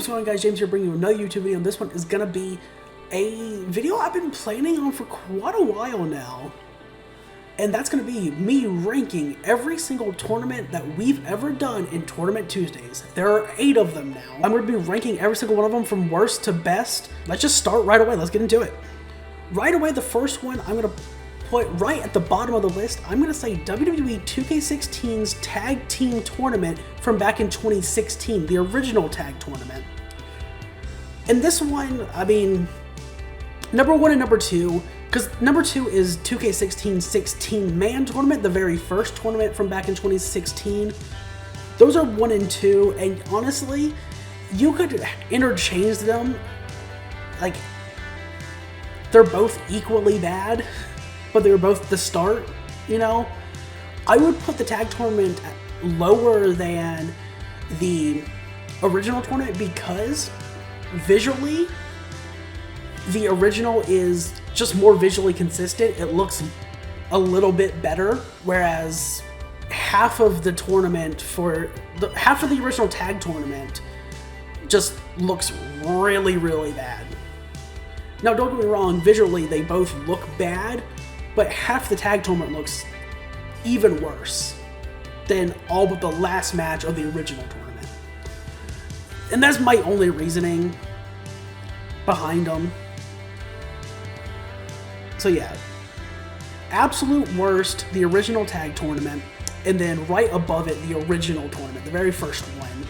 what's going on, guys? James here, bringing you another YouTube video, and this one is gonna be a video I've been planning on for quite a while now. And that's gonna be me ranking every single tournament that we've ever done in Tournament Tuesdays. There are 8 of them now. I'm gonna be ranking every single one of them from worst to best. Let's just start right away. Let's get into it. Right away, the first one I'm gonna put right at the bottom of the list. I'm gonna say WWE 2K16's Tag Team Tournament from back in 2016, the original tag tournament. And this one, I mean, number 1 and number 2, because number 2 is 2K16's 16-man tournament, the very first tournament from back in 2016. Those are 1 and 2, and honestly, you could interchange them. Like, they're both equally bad, but they were both the start, you know? I would put the tag tournament lower than the original tournament because visually, the original is just more visually consistent. It looks a little bit better, whereas half of the tournament half of the original tag tournament just looks really, really bad. Now, don't get me wrong, visually they both look bad, but half the tag tournament looks even worse than all but the last match of the original tournament. And that's my only reasoning behind them. So yeah, absolute worst, the original tag tournament, and then right above it, the original tournament, the very first one.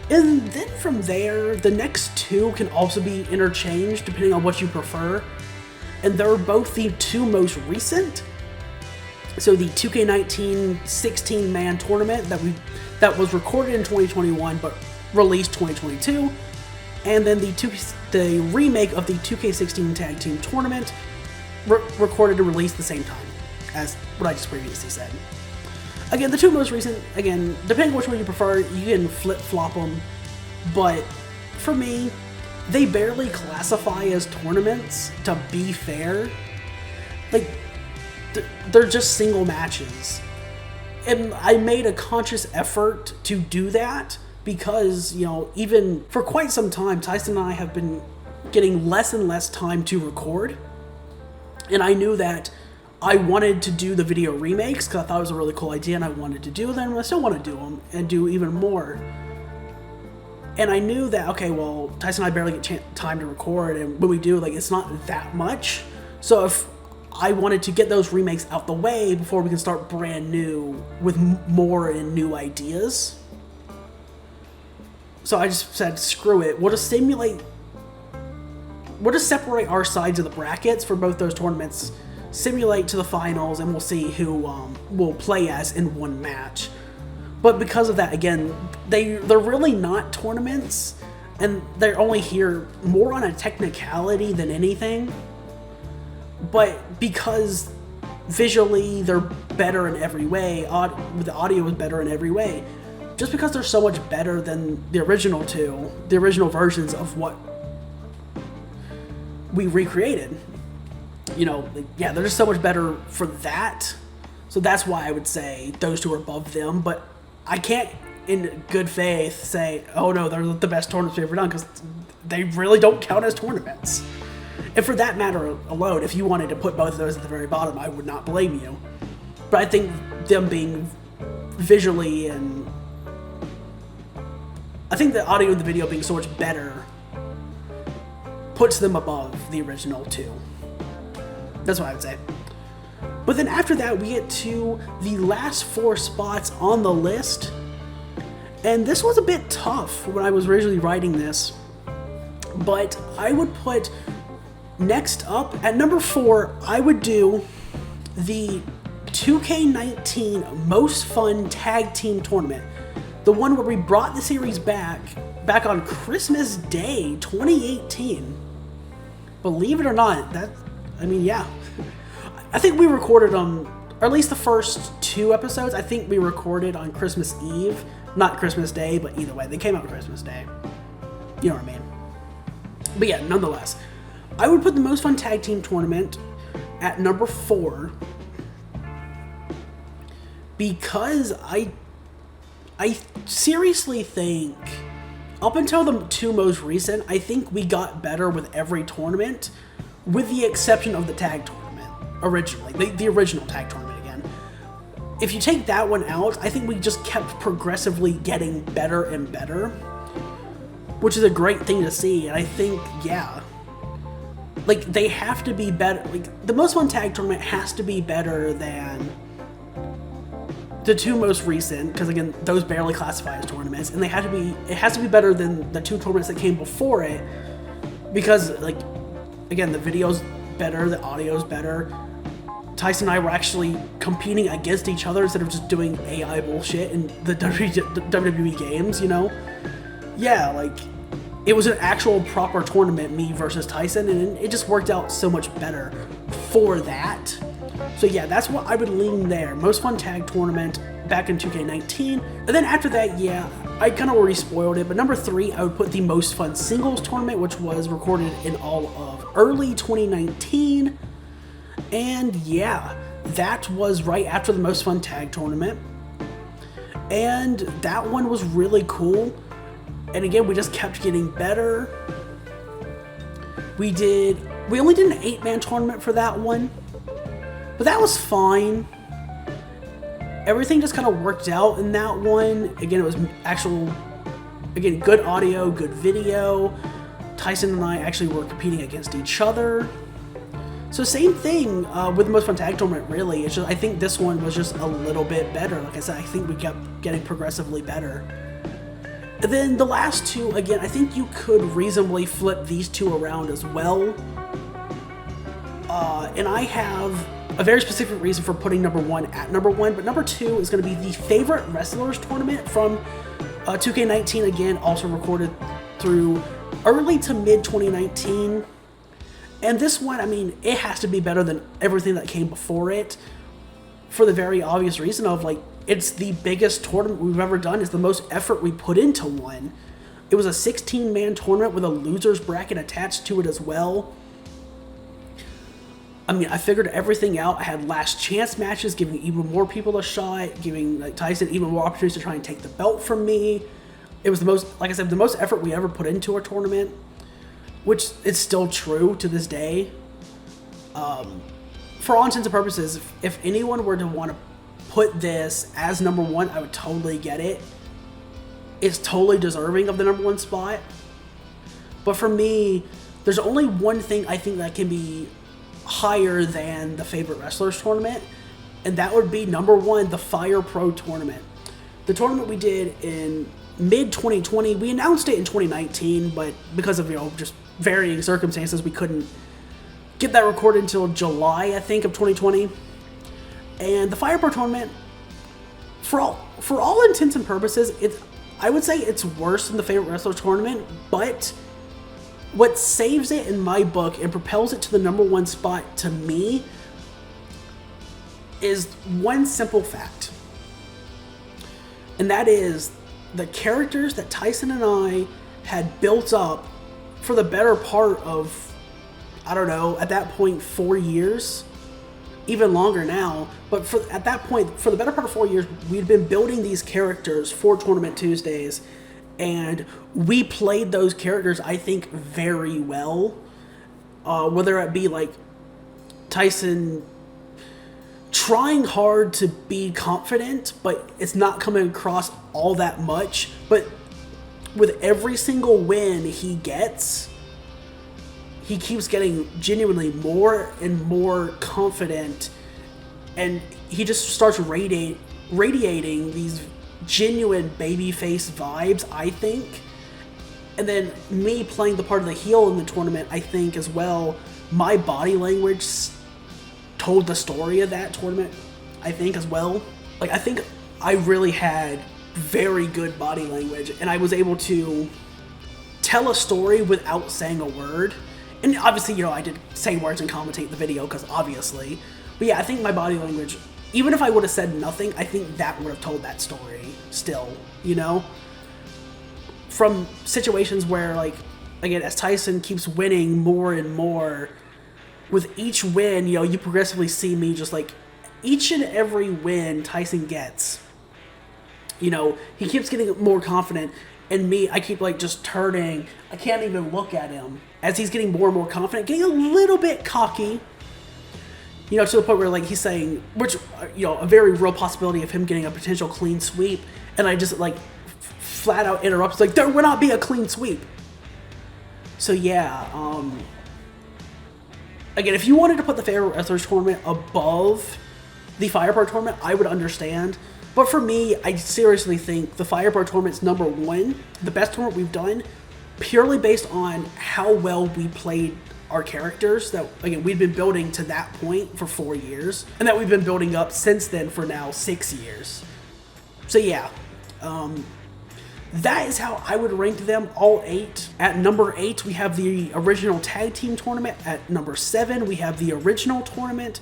And then from there, the next 2 can also be interchanged depending on what you prefer. And they're both the 2 most recent. So the 2K19 16-man tournament that was recorded in 2021 but released 2022, and then the remake of the 2K16 Tag Team Tournament recorded and released the same time as what I just previously said. Again, the 2 most recent, again, depending on which one you prefer, you can flip-flop them, but for me, they barely classify as tournaments, to be fair. Like, they're just single matches. And I made a conscious effort to do that because, you know, even for quite some time, Tyson and I have been getting less and less time to record. And I knew that I wanted to do the video remakes because I thought it was a really cool idea and I wanted to do them, and I still want to do them and do even more. And I knew that, okay, well, Tyson and I barely get time to record, and when we do, like, it's not that much. So if I wanted to get those remakes out the way before we can start brand new with more and new ideas. So I just said, screw it. We'll just separate our sides of the brackets for both those tournaments, simulate to the finals, and we'll see who will play as in one match. But because of that, again, they're really not tournaments, and they're only here more on a technicality than anything. But because visually they're better in every way, the audio is better in every way, just because they're so much better than the original 2, the original versions of what we recreated. You know, yeah, they're just so much better for that. So that's why I would say those 2 are above them. But I can't, in good faith, say, oh no, they're the best tournaments we've ever done, because they really don't count as tournaments. And for that matter alone, if you wanted to put both of those at the very bottom, I would not blame you. But I think them being visually, and I think the audio and the video being so much better puts them above the original 2. That's what I would say. But then after that, we get to the last 4 spots on the list. And this was a bit tough when I was originally writing this. But I would put next up, at number 4, I would do the 2K19 Most Fun Tag Team Tournament. The one where we brought the series back on Christmas Day 2018. Believe it or not, yeah. I think we recorded on, or at least the first 2 episodes, I think we recorded on Christmas Eve. Not Christmas Day, but either way, they came out on Christmas Day. You know what I mean? But yeah, nonetheless, I would put the Most Fun Tag Team Tournament at number 4 because I seriously think up until the two most recent, I think we got better with every tournament, with the exception of the tag tournament, originally. The original tag tournament again. If you take that one out, I think we just kept progressively getting better and better, which is a great thing to see, and I think, yeah, like, they have to be better. Like, the Most Fun Tag Tournament has to be better than the two most recent, because again, those barely classify as tournaments, and it has to be better than the two tournaments that came before it, because, like, again, the video's better, the audio's better. Tyson and I were actually competing against each other instead of just doing AI bullshit in the WWE games, you know? Yeah, like, it was an actual proper tournament, me versus Tyson, and it just worked out so much better for that. So yeah, that's what I would lean there. Most Fun Tag Tournament back in 2K19. And then after that, yeah, I kind of already spoiled it, but number 3, I would put the Most Fun Singles Tournament, which was recorded in all of early 2019. And yeah, that was right after the Most Fun Tag Tournament. And that one was really cool. And again, we just kept getting better. We only did an 8-man tournament for that one, but that was fine. Everything just kind of worked out in that one. Again, it was good audio, good video. Tyson and I actually were competing against each other. So same thing with the Most Fun Tag Tournament, really. It's just, I think this one was just a little bit better. Like I said, I think we kept getting progressively better. And then the last two, again, I think you could reasonably flip these two around as well. And I have a very specific reason for putting number 1 at number 1, but number 2 is going to be the Favorite Wrestlers Tournament from 2K19, again, also recorded through early to mid 2019. And this one, I mean, it has to be better than everything that came before it, for the very obvious reason of, like, it's the biggest tournament we've ever done. It's the most effort we put into one. It was a 16-man tournament with a loser's bracket attached to it as well. I mean, I figured everything out. I had last chance matches, giving even more people a shot, giving, like, Tyson even more opportunities to try and take the belt from me. It was the most, like I said, the most effort we ever put into a tournament, which is still true to this day. For all intents and purposes, if anyone were to want to put this as number 1, I would totally get it. It's totally deserving of the number 1 spot. But for me, there's only one thing I think that can be higher than the Favorite Wrestlers Tournament, and that would be number 1, the Fire Pro Tournament. The tournament we did in mid-2020, we announced it in 2019, but because of, just varying circumstances, we couldn't get that recorded until July, I think, of 2020. And the Fire Pro Tournament, for all intents and purposes, I would say it's worse than the Favorite Wrestler Tournament, but what saves it in my book and propels it to the number 1 spot to me is one simple fact. And that is the characters that Tyson and I had built up for the better part of, I don't know, at that point, 4 years. Even longer now, but at that point, for the better part of 4 years, we'd been building these characters for Tournament Tuesdays, and we played those characters, I think, very well. Whether it be, like, Tyson trying hard to be confident, but it's not coming across all that much, but with every single win he gets, he keeps getting genuinely more and more confident, and he just starts radiating these genuine babyface vibes, I think. And then me playing the part of the heel in the tournament, I think as well, my body language told the story of that tournament, I think, as well. Like, I think I really had very good body language, and I was able to tell a story without saying a word. And obviously, I did say words and commentate the video, because obviously. But yeah, I think my body language, even if I would have said nothing, I think that would have told that story still, From situations where, like, again, as Tyson keeps winning more and more, with each win, you progressively see me just, like, each and every win Tyson gets, he keeps getting more confident. And me, I keep like just turning. I can't even look at him as he's getting more and more confident, getting a little bit cocky. You know, to the point where like he's saying, which, you know, a very real possibility of him getting a potential clean sweep. And I just like flat out interrupt. It's like, there will not be a clean sweep. So yeah, again, if you wanted to put the Favorite Wrestlers tournament above the Firebird tournament, I would understand. But for me, I seriously think the Firebird tournament's #1, the best tournament we've done, purely based on how well we played our characters that, again, we've been building to that point for 4 years, and that we've been building up since then for now 6 years. So yeah, that is how I would rank them, all 8. At number 8, we have the original tag team tournament. At number 7, we have the original tournament.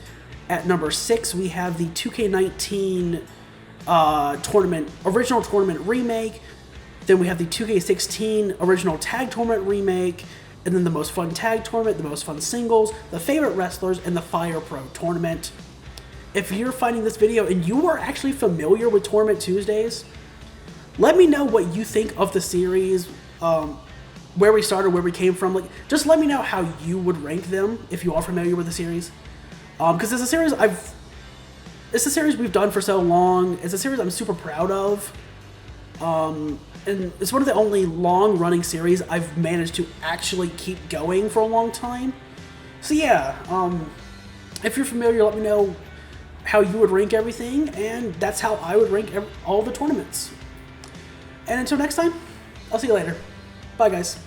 At number 6, we have the 2K19 tournament, original tournament remake. Then we have the 2K16 original tag tournament remake. And then the most fun tag tournament, the most fun singles, the favorite wrestlers, and the Fire Pro tournament. If you're finding this video and you are actually familiar with Tournament Tuesdays, let me know what you think of the series, where we started, where we came from. Like, just let me know how you would rank them if you are familiar with the series. Because it's a series we've done for so long. It's a series I'm super proud of. And it's one of the only long-running series I've managed to actually keep going for a long time. So yeah, if you're familiar, let me know how you would rank everything, and that's how I would rank all the tournaments. And until next time, I'll see you later. Bye, guys.